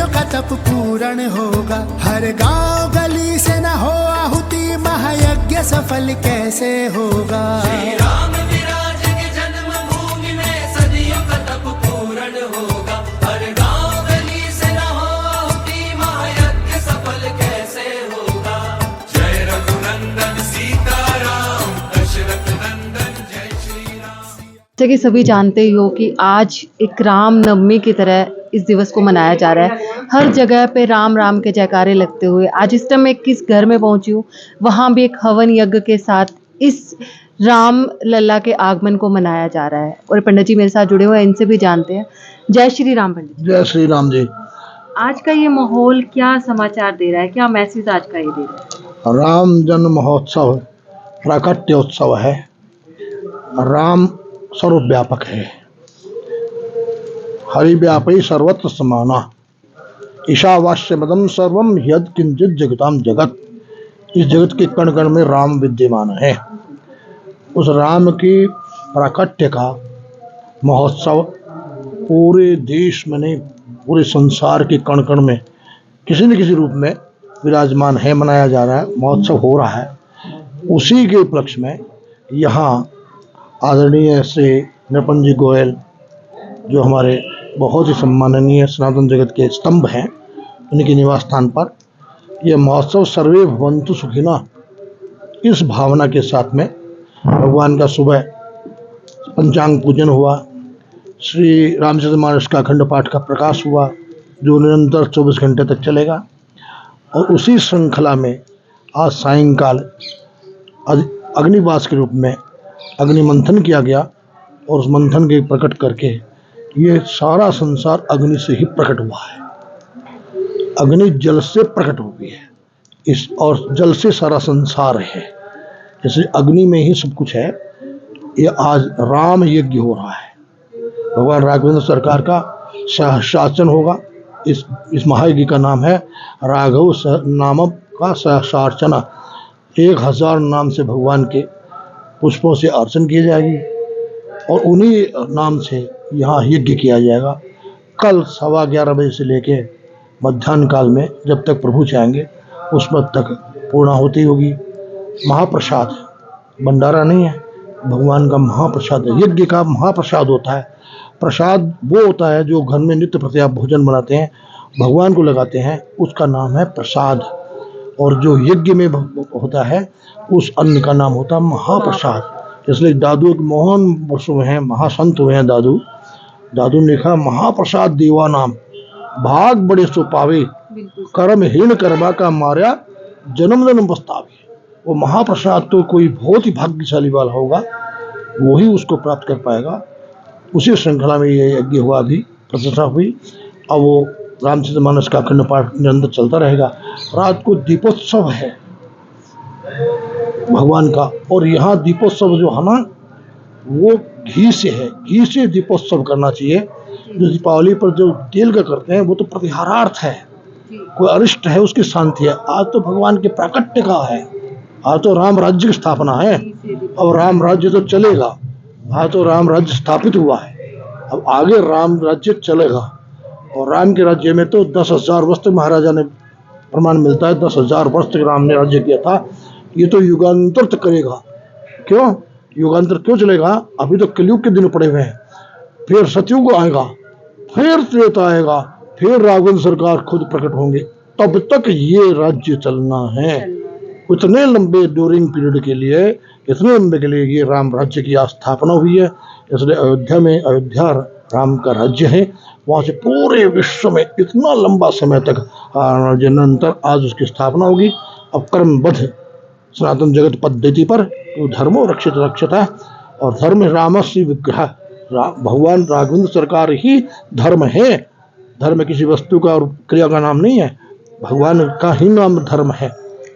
सदियों का तप पूर्ण होगा। हर गांव गली से न हो आहुति, महायज्ञ सफल कैसे होगा। श्री राम विराज के जन्म भूमि में सदियों का तप पूर्ण होगा। हर गांव गली से न हो आहुति, महायज्ञ सफल कैसे होगा। जय रघुनंदन सीताराम, दशरथ नंदन जय श्री राम। जैसे कि सभी जानते ही हो कि आज एक राम नवमी की तरह इस दिवस को मनाया जा रहा है। हर जगह पे राम राम के जयकारे लगते हुए आज इस टाइम मैं किस घर में पहुंची हूँ, वहाँ भी एक हवन यज्ञ के साथ इस राम लल्ला के आगमन को मनाया जा रहा है। और पंडित जी मेरे साथ जुड़े हुए हैं, इनसे भी जानते हैं। जय श्री राम पंडित जी। जय श्री राम जी। आज का ये माहौल क्या समाचार दे रहा है, क्या मैसेज आज का ये दे रहा है? राम जन्म महोत्सव प्राकट्योत्सव है। राम सर्वव्यापक है। हरिव्यापी सर्वत्र समाना, ईशावास्य मदम सर्वम यद किंचित जगताम जगत। इस जगत के कण कण में राम विद्यमान है। उस राम की प्राकट्य का महोत्सव पूरे देश में नहीं, पूरे संसार के कण कण में किसी न किसी रूप में विराजमान है, मनाया जा रहा है, महोत्सव हो रहा है। उसी के उपलक्ष्य में यहाँ आदरणीय श्री नृपन जी गोयल, जो हमारे बहुत ही सम्माननीय सनातन जगत के स्तंभ हैं, उनके निवास स्थान पर यह महोत्सव सर्वे भवन्तु सुखिनः इस भावना के साथ में भगवान का सुबह पंचांग पूजन हुआ, श्री रामचरितमानस का अखंड पाठ का प्रकाश हुआ, जो निरंतर 24 घंटे तक चलेगा। और उसी श्रृंखला में आज सायंकाल अग्निवास के रूप में अग्नि मंथन किया गया। और उस मंथन के प्रकट करके ये सारा संसार अग्नि से ही प्रकट हुआ है। अग्नि जल से प्रकट हो गई है इस, और जल से सारा संसार है। जैसे अग्नि में ही सब कुछ है। ये आज राम यज्ञ हो रहा है। भगवान राघवेंद्र सरकार का शासन होगा। इस महायज्ञ का नाम है राघव नाम का सहस्रार्चना। 1000 नाम से भगवान के पुष्पों से अर्चन की जाएगी और उन्हीं नाम से यहाँ यज्ञ किया जाएगा। कल 11:15 बजे से लेके मध्याह्न काल में जब तक प्रभु चाहेंगे उस वक्त तक पूर्णाहुति होगी। महाप्रसाद भंडारा नहीं है, भगवान का महाप्रसाद है। यज्ञ का महाप्रसाद होता है। प्रसाद वो होता है जो घर में नित्य प्रति आप भोजन बनाते हैं, भगवान को लगाते हैं, उसका नाम है प्रसाद। और जो यज्ञ में होता है उस अन्न का नाम होता है महाप्रसाद। इसलिए दादू मोहन वर्षों में है, महासंत हुए हैं दादू ने लिखा महाप्रसाद देवा नाम, भाग बड़े सो पावे, कर्म हीन कर्मा का मार्या जन्म जन्म पछतावे। वो महाप्रसाद तो कोई बहुत ही भाग्यशाली वाला होगा, वही उसको प्राप्त कर पाएगा। उसी श्रृंखला में ये यज्ञ हुआ, अभी प्रतिष्ठा हुई। अब वो रामचरितमानस का अखंड पाठ निरंतर चलता रहेगा। रात को दीपोत्सव है भगवान का। और यहाँ दीपोत्सव जो है ना, वो घी से है। घी से दीपोत्सव करना चाहिए। जो दीपावली पर जो तेल का करते हैं वो तो प्रतिहारार्थ है, कोई अरिष्ट है उसकी शांति है। आज तो भगवान के प्राकट्य का है। आज तो राम राज्य की स्थापना है। अब राम राज्य तो चलेगा। आज तो राम राज्य स्थापित हुआ है, अब आगे राम राज्य चलेगा। और राम के राज्य में तो 10,000 वर्ष तक महाराजा ने प्रमाण मिलता है। 10,000 वर्ष तक राम ने राज्य किया था। ये तो युगांतर तक करेगा। क्यों युगांतर क्यों चलेगा? अभी तो कलयुग के दिन पड़े हुए हैं, फिर सतयुग आएगा, फिर त्रेता आएगा, फिर राघवेंद्र सरकार खुद प्रकट होंगे। तब तक ये राज्य चलना है। इतने लंबे ड्यूरिंग पीरियड के लिए, इतने लंबे के लिए ये राम राज्य की स्थापना हुई है। इसलिए अयोध्या में, अयोध्या राम का राज्य है। वहाँ से पूरे विश्व में इतना लंबा समय तक निरंतर आज उसकी स्थापना होगी। अब कर्मबद्ध सनातन जगत पद्धति पर तो धर्मो रक्षित रक्षता, और धर्म रामस्य विग्रह। भगवान राघवेंद्र सरकार ही धर्म है। धर्म किसी वस्तु का और क्रिया का नाम नहीं है, भगवान का ही नाम धर्म है।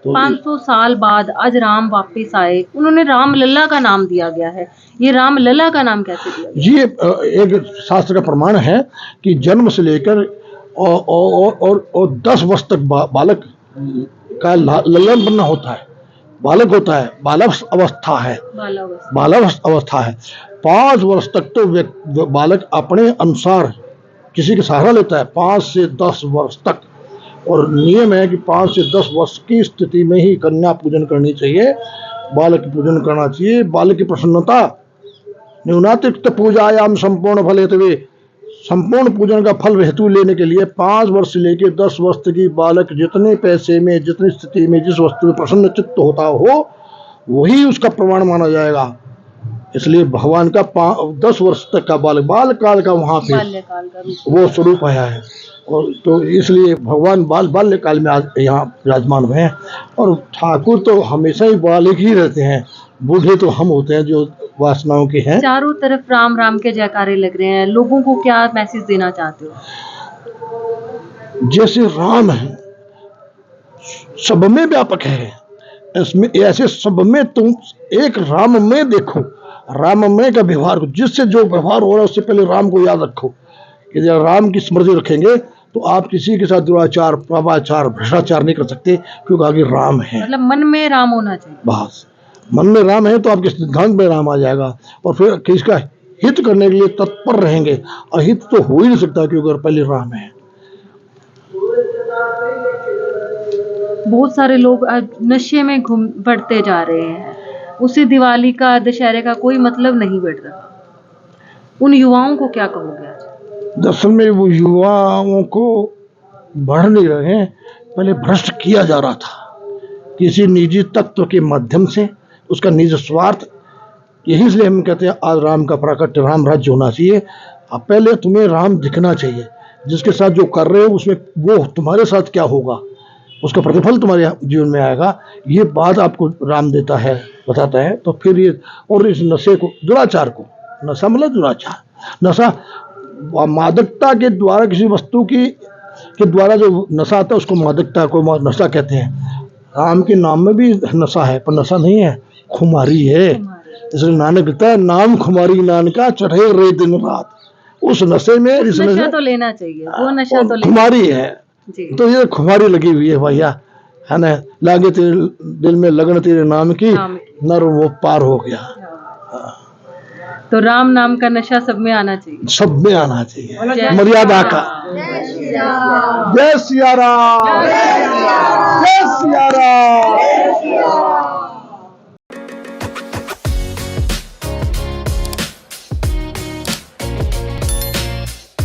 तो 500 साल बाद आज राम वापस आए, उन्होंने राम लल्ला का नाम दिया गया है। ये राम लल्ला का नाम कैसे दिया गया? ये एक शास्त्र का प्रमाण है कि जन्म से लेकर और 10 वर्ष तक बालक का लल्लन बनना होता है। बालक होता है, बालक अवस्था है, बालक अवस्था है। 5 वर्ष तक तो बालक अपने अनुसार किसी का सहारा लेता है 5 से 10 वर्ष तक, और नियम है कि 5 से 10 वर्ष की स्थिति में ही कन्या पूजन करनी चाहिए, बालक की पूजन करना चाहिए। बालक की प्रसन्नता न्यूनातिरिक्त पूजायाम संपूर्ण फल हेतु, संपूर्ण पूजन का फल हेतु लेने के लिए 5 वर्ष से लेकर 10 वर्ष तक की बालक जितने पैसे में, जितनी स्थिति में, जिस वस्तु में प्रसन्न चित्त होता हो वही उसका प्रमाण माना जाएगा। इसलिए भगवान का 10 वर्ष तक का बाल काल का वहाँ पे बाल्यकाल का रूप। वो स्वरूप आया है, और तो इसलिए भगवान बाल्यकाल में यहाँ विराजमान हुए हैं। और ठाकुर तो हमेशा ही बालक ही रहते हैं, बूढ़े तो हम होते हैं जो वासनाओं के हैं। चारों तरफ राम राम के जयकारे लग रहे हैं, लोगों को क्या मैसेज देना चाहते हो? जैसे राम है सब में व्यापक है, इसमें ऐसे सब में तुम एक राम में देखो, राम में का व्यवहार को, जिससे जो व्यवहार हो रहा है उससे पहले राम को याद रखो। कि जब राम की स्मृति रखेंगे तो आप किसी के साथ दुराचार, पापाचार, भ्रष्टाचार नहीं कर सकते, क्योंकि आगे राम है। मतलब मन में राम होना चाहिए। बस मन में राम है तो आपके सिद्धांत में राम आ जाएगा, और फिर किसका हित करने के लिए तत्पर रहेंगे। अहित तो हो ही नहीं सकता क्योंकि अगर पहले राम है। बहुत सारे लोग आज नशे में बढ़ते जा रहे हैं, उसी दिवाली का, दशहरे का कोई मतलब नहीं बढ़ रहा। उन युवाओं को क्या कहोगे आज? दरअसल में वो युवाओं को बढ़ नहीं रहे हैं, पहले भ्रष्ट किया जा रहा था किसी निजी तत्व के माध्यम से, उसका निज स्वार्थ। यही इसलिए हम कहते हैं आज राम का प्राकट्य, राम राज्य होना चाहिए। अब पहले तुम्हें राम दिखना चाहिए, जिसके साथ जो कर रहे हो उसमें वो तुम्हारे साथ क्या होगा, उसका प्रतिफल तुम्हारे जीवन में आएगा। ये बात आपको राम देता है, बताता है। तो फिर ये, और इस नशे को, दुराचार को, नशा मतलब दुराचार, नशा मादकता के द्वारा, किसी वस्तु की के द्वारा जो नशा आता है उसको मादकता को नशा कहते हैं। राम के नाम में भी नशा है, पर नशा नहीं है, खुमारी है। इसलिए नानक कहता है नाम खुमारी नानका चढ़े रे दिन रात। उस नशे में, इस नशा तो लेना चाहिए, वो नशा तो लेना खुमारी है जी। तो ये खुमारी लगी हुई है भैया, है ना। लागे तेरे दिल में लगन तेरे नाम की, नर वो पार हो गया। तो राम नाम का नशा सब में आना चाहिए, सब में आना चाहिए, जय मर्यादा का। जय जय सिया राम, जय सिया राम।